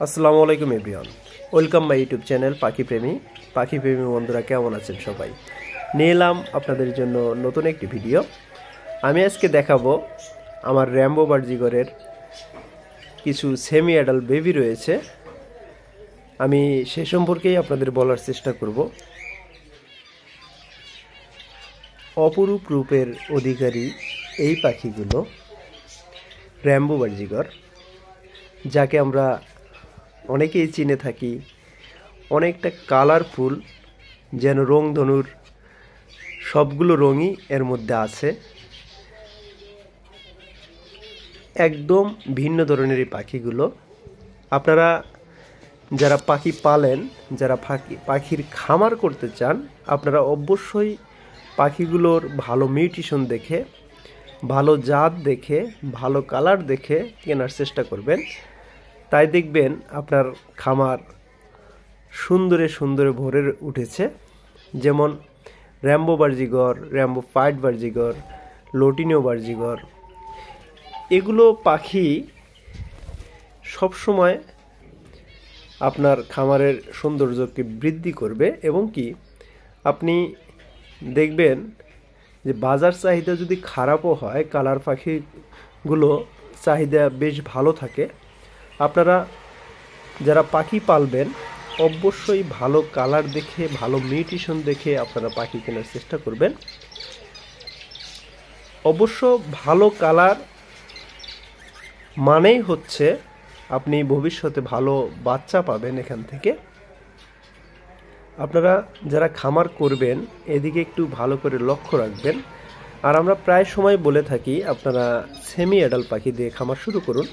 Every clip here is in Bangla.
আসসালামু আলাইকুম everyone, welcome my YouTube channel পাখি প্রেমী বন্ধুরা কেমন আছেন সবাই। নিয়ে এলাম আপনাদের জন্য নতুন একটি ভিডিও। আমি আজকে দেখাবো আমার র্যাম্বো বার্জিগরের কিছু সেমি অ্যাডাল্ট বেবি রয়েছে। আমি সে সম্পর্কেই আপনাদের বলার চেষ্টা করব। অপরূপ রূপের অধিকারী এই পাখিগুলো র্যাম্বো বার্জিগর, যাকে আমরা অনেকেই চিনে থাকি। অনেকটা কালারফুল, যেন রংধনুর সবগুলো রঙই এর মধ্যে আছে। একদম ভিন্ন ধরনের এই পাখিগুলো। আপনারা যারা পাখি পালেন, যারা পাখির খামার করতে চান, আপনারা অবশ্যই পাখিগুলোর ভালো মিউটেশন দেখে, ভালো জাত দেখে, ভালো কালার দেখে কেনার চেষ্টা করবেন। তাই দেখবেন আপনার খামার সুন্দরে সুন্দরে ভরে উঠেছে। যেমন র্যাম্বো বার্জিগর, র্যাম্বো ফাইট বার্জিগর, লোটিনিও বার্জিগর, এগুলো পাখি সবসময় আপনার খামারের সৌন্দর্যকে বৃদ্ধি করবে। এবং কি আপনি দেখবেন যে বাজার চাহিদা যদি খারাপও হয়, কালার পাখিগুলো চাহিদা বেশ ভালো থাকে। আপনারা যারা পাখি পালবেন অবশ্যই ভালো কালার দেখে, ভালো মিউটেশন দেখে আপনারা পাখি কেনার চেষ্টা করবেন। অবশ্য ভালো কালার মানেই হচ্ছে আপনি ভবিষ্যতে ভালো বাচ্চা পাবেন এখান থেকে। আপনারা যারা খামার করবেন এদিকে একটু ভালো করে লক্ষ্য রাখবেন। আর আমরা প্রায় সময় বলে থাকি আপনারা সেমি অ্যাডাল্ট পাখি দিয়ে খামার শুরু করুন,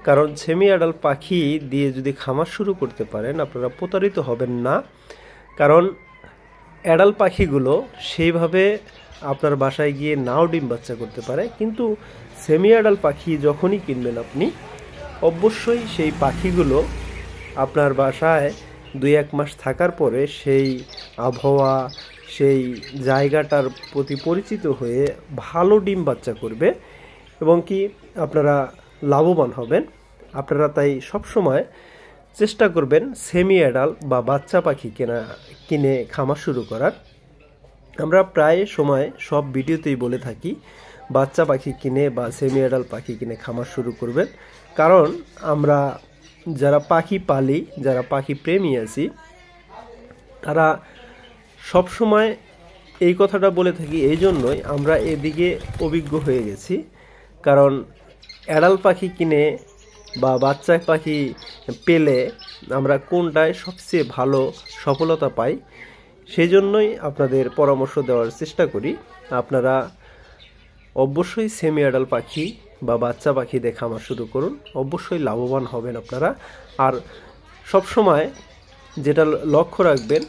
কারণ সেমি অ্যাডাল্ট পাখি দিয়ে যদি খামার শুরু করতে পারেন আপনারা প্রতারিত হবেন না। কারণ অ্যাডাল্ট পাখিগুলো সেইভাবে আপনার বাসায় গিয়ে নাও ডিম বাচ্চা করতে পারে, কিন্তু সেমি অ্যাডাল্ট পাখি যখনই কিনবেন আপনি অবশ্যই সেই পাখিগুলো আপনার বাসায় 2-1 মাস থাকার পরে সেই আবহাওয়া, সেই জায়গাটার প্রতি পরিচিত হয়ে ভালো ডিম বাচ্চা করবে এবং কি আপনারা লাভবান হবেন। আপনারা তাই সবসময় চেষ্টা করবেন সেমি অ্যাডাল্ট বা বাচ্চা পাখি কিনে খামার শুরু করার। আমরা প্রায় সময় সব ভিডিওতেই বলে থাকি বাচ্চা পাখি কিনে বা সেমি অ্যাডাল্ট পাখি কিনে খামার শুরু করবেন। কারণ আমরা যারা পাখি পালি, যারা পাখি প্রেমী আছি, তারা সবসময় এই কথাটা বলে থাকি। এই জন্যই আমরা এদিকে অভিজ্ঞ হয়ে গেছি। কারণ অ্যাডাল্ট পাখি কিনে বা বাচ্চা পাখি পেলে আমরা কোনটায় সবচেয়ে ভালো সফলতা পাই, সেই জন্যই আপনাদের পরামর্শ দেওয়ার চেষ্টা করি। আপনারা অবশ্যই সেমি অ্যাডাল্ট পাখি বা বাচ্চা পাখি দিয়ে খামার শুরু করুন, অবশ্যই লাভবান হবেন আপনারা। আর সবসময় যেটা লক্ষ্য রাখবেন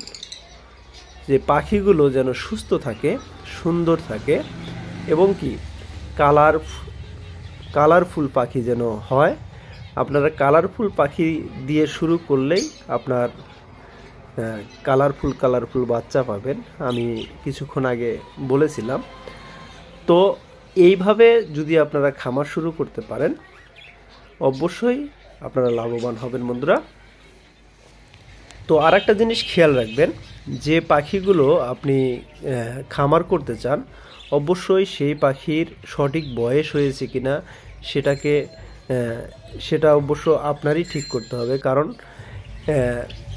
যে পাখিগুলো যেন সুস্থ থাকে, সুন্দর থাকে এবং কি কালারফুল পাখি যেন হয়। আপনারা কালারফুল পাখি দিয়ে শুরু করলেই আপনার কালারফুল বাচ্চা পাবেন। আমি কিছুক্ষণ আগে বলেছিলাম। তো এইভাবে যদি আপনারা খামার শুরু করতে পারেন অবশ্যই আপনারা লাভবান হবেন বন্ধুরা। তো আর একটা জিনিস খেয়াল রাখবেন, যে পাখিগুলো আপনি খামার করতে চান অবশ্যই সেই পাখির সঠিক বয়স হয়েছে কিনা সেটা অবশ্য আপনারই ঠিক করতে হবে। কারণ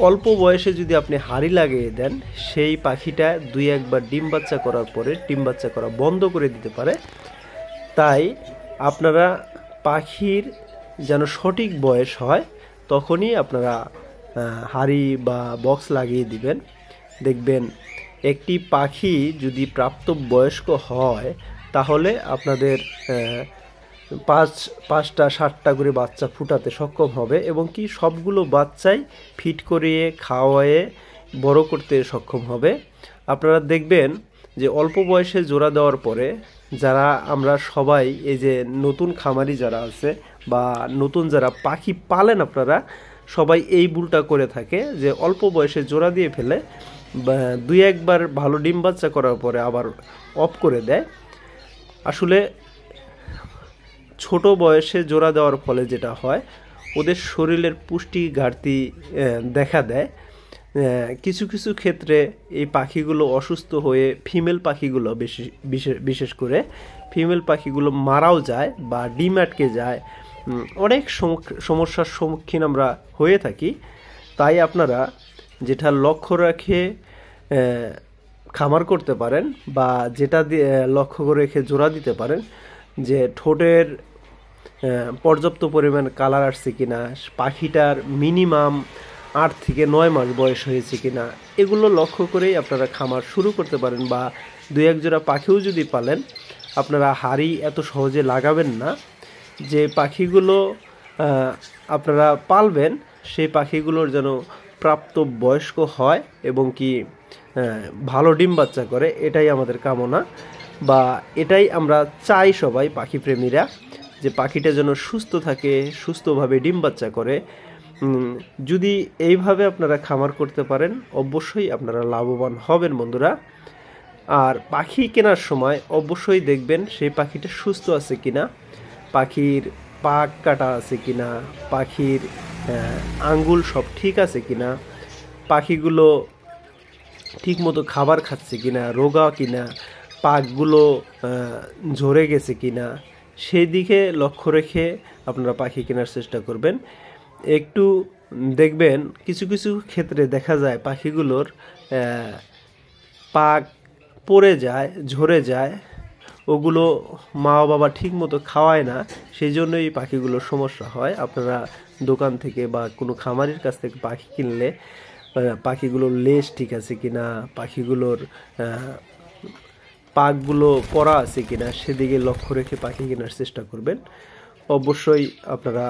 অল্প বয়সে যদি আপনি হাঁড়ি লাগিয়ে দেন, সেই পাখিটা 2-1 বার ডিম বাচ্চা করার পরে ডিম বাচ্চা করা বন্ধ করে দিতে পারে। তাই আপনারা পাখির যেন সঠিক বয়স হয় তখনই আপনারা হাঁড়ি বা বক্স লাগিয়ে দিবেন। দেখবেন একটি পাখি যদি প্রাপ্তবয়স্ক হয় তাহলে আপনাদের 5-7টা করে বাচ্চা ফুটাতে সক্ষম হবে এবং কি সবগুলো বাচ্চাই ফিট করিয়ে খাওয়ায়ে বড় করতে সক্ষম হবে। আপনারা দেখবেন যে অল্প বয়সে জোড়া দেওয়ার পরে আমরা সবাই এই যে নতুন খামারি যারা আছে বা নতুন যারা পাখি পালেন, আপনারা সবাই এই ভুলটা করে থাকে যে অল্প বয়সে জোড়া দিয়ে ফেলে 2-1 বার ভালো ডিম বাচ্চা করার পরে আবার অফ করে দেয়। আসলে ছোট বয়সে জোড়া দেওয়ার ফলে যেটা হয় ওদের শরীরের পুষ্টি ঘাটতি দেখা দেয়। কিছু কিছু ক্ষেত্রে এই পাখিগুলো অসুস্থ হয়ে ফিমেল পাখিগুলো বিশেষ করে ফিমেল পাখিগুলো মারাও যায় বা ডিম আটকে যায়। অনেক সমস্যার সম্মুখীন আমরা হয়ে থাকি। তাই আপনারা যেটা লক্ষ্য রেখে খামার করতে পারেন বা যেটা দিয়ে লক্ষ্য করে রেখে জোড়া দিতে পারেন যে ঠোঁটের পর্যাপ্ত পরিমাণ কালার আসছে কিনা, পাখিটার মিনিমাম 8 থেকে 9 মাস বয়স হয়েছে কিনা, এগুলো লক্ষ্য করেই আপনারা খামার শুরু করতে পারেন। বা 2-1 জোড়া পাখিও যদি পালেন, আপনারা হাড়ি এত সহজে লাগাবেন না। যে পাখিগুলো আপনারা পালবেন সেই পাখিগুলোর যেন প্রাপ্ত বয়স্ক হয় এবং কি ভালো ডিম বাচ্চা করে, এটাই আমাদের কামনা বা এটাই আমরা চাই সবাই পাখি প্রেমীরা, যে পাখিটা যেন সুস্থ থাকে, সুস্থভাবে ডিম বাচ্চা করে। যদি এইভাবে আপনারা খামার করতে পারেন অবশ্যই আপনারা লাভবান হবেন বন্ধুরা। আর পাখি কেনার সময় অবশ্যই দেখবেন সেই পাখিটা সুস্থ আছে কিনা, পাখির পাক কাটা আছে কিনা, পাখির আঙ্গুল সব ঠিক আছে কিনা, পাখিগুলো ঠিকমতো খাবার খাচ্ছে কিনা, রোগা কিনা, পাকগুলো ঝরে গেছে কিনা, সেই দিকে লক্ষ্য রেখে আপনারা পাখি কেনার চেষ্টা করবেন। একটু দেখবেন কিছু কিছু ক্ষেত্রে দেখা যায় পাখিগুলোর পাক পড়ে যায়, ঝরে যায়, ওগুলো মা বাবা ঠিক মতো খাওয়ায় না, সেই জন্যই পাখিগুলোর সমস্যা হয়। আপনারা দোকান থেকে বা কোনো খামারের কাছ থেকে পাখি কিনলে পাখিগুলোর লেজ ঠিক আছে কিনা, পাখিগুলোর পাকগুলো পরা আছে কিনা সেদিকে লক্ষ্য রেখে পাখি কেনার চেষ্টা করবেন। অবশ্যই আপনারা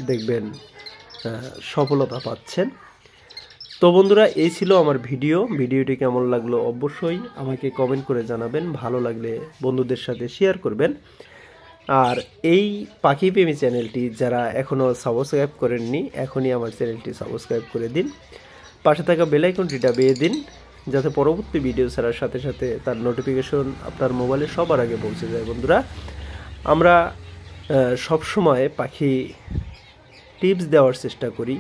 দেখবেন সফলতা পাচ্ছেন। তো বন্ধুরা, এই ছিল আমার ভিডিওটি কেমন লাগলো অবশ্যই আমাকে কমেন্ট করে জানাবেন। ভালো লাগলে বন্ধুদের সাথে শেয়ার করবেন। আর এই পাখি প্রেমী চ্যানেলটি যারা এখনও সাবস্ক্রাইব করেননি, এখনই আমার চ্যানেলটি সাবস্ক্রাইব করে দিন, পাশে থাকা বেল আইকনটি দাবিয়ে দিন, যাতে পরবর্তী ভিডিও ছাড়ার সাথে সাথে তার নোটিফিকেশন আপনার মোবাইলে সবার আগে পৌঁছে যায়। বন্ধুরা, আমরা সবসময় পাখি টিপস দেওয়ার চেষ্টা করি,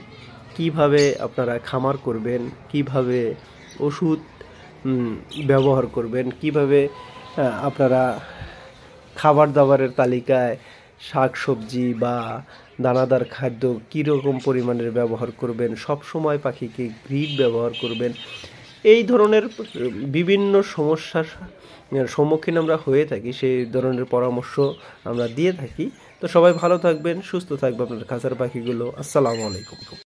কিভাবে আপনারা খামার করবেন, কিভাবে ওষুধ ব্যবহার করবেন, কিভাবে আপনারা খাবার দাবারের তালিকায় শাক সবজি বা দানাদার খাদ্য কীরকম পরিমাণের ব্যবহার করবেন, সব সময় পাখিকে গ্রিড ব্যবহার করবেন। এই ধরনের বিভিন্ন সমস্যার সম্মুখীন আমরা হয়ে থাকি, সেই ধরনের পরামর্শ আমরা দিয়ে থাকি। তো সবাই ভালো থাকবেন, সুস্থ থাকবে আপনার খাঁচার পাখিগুলো। আসসালামু আলাইকুম।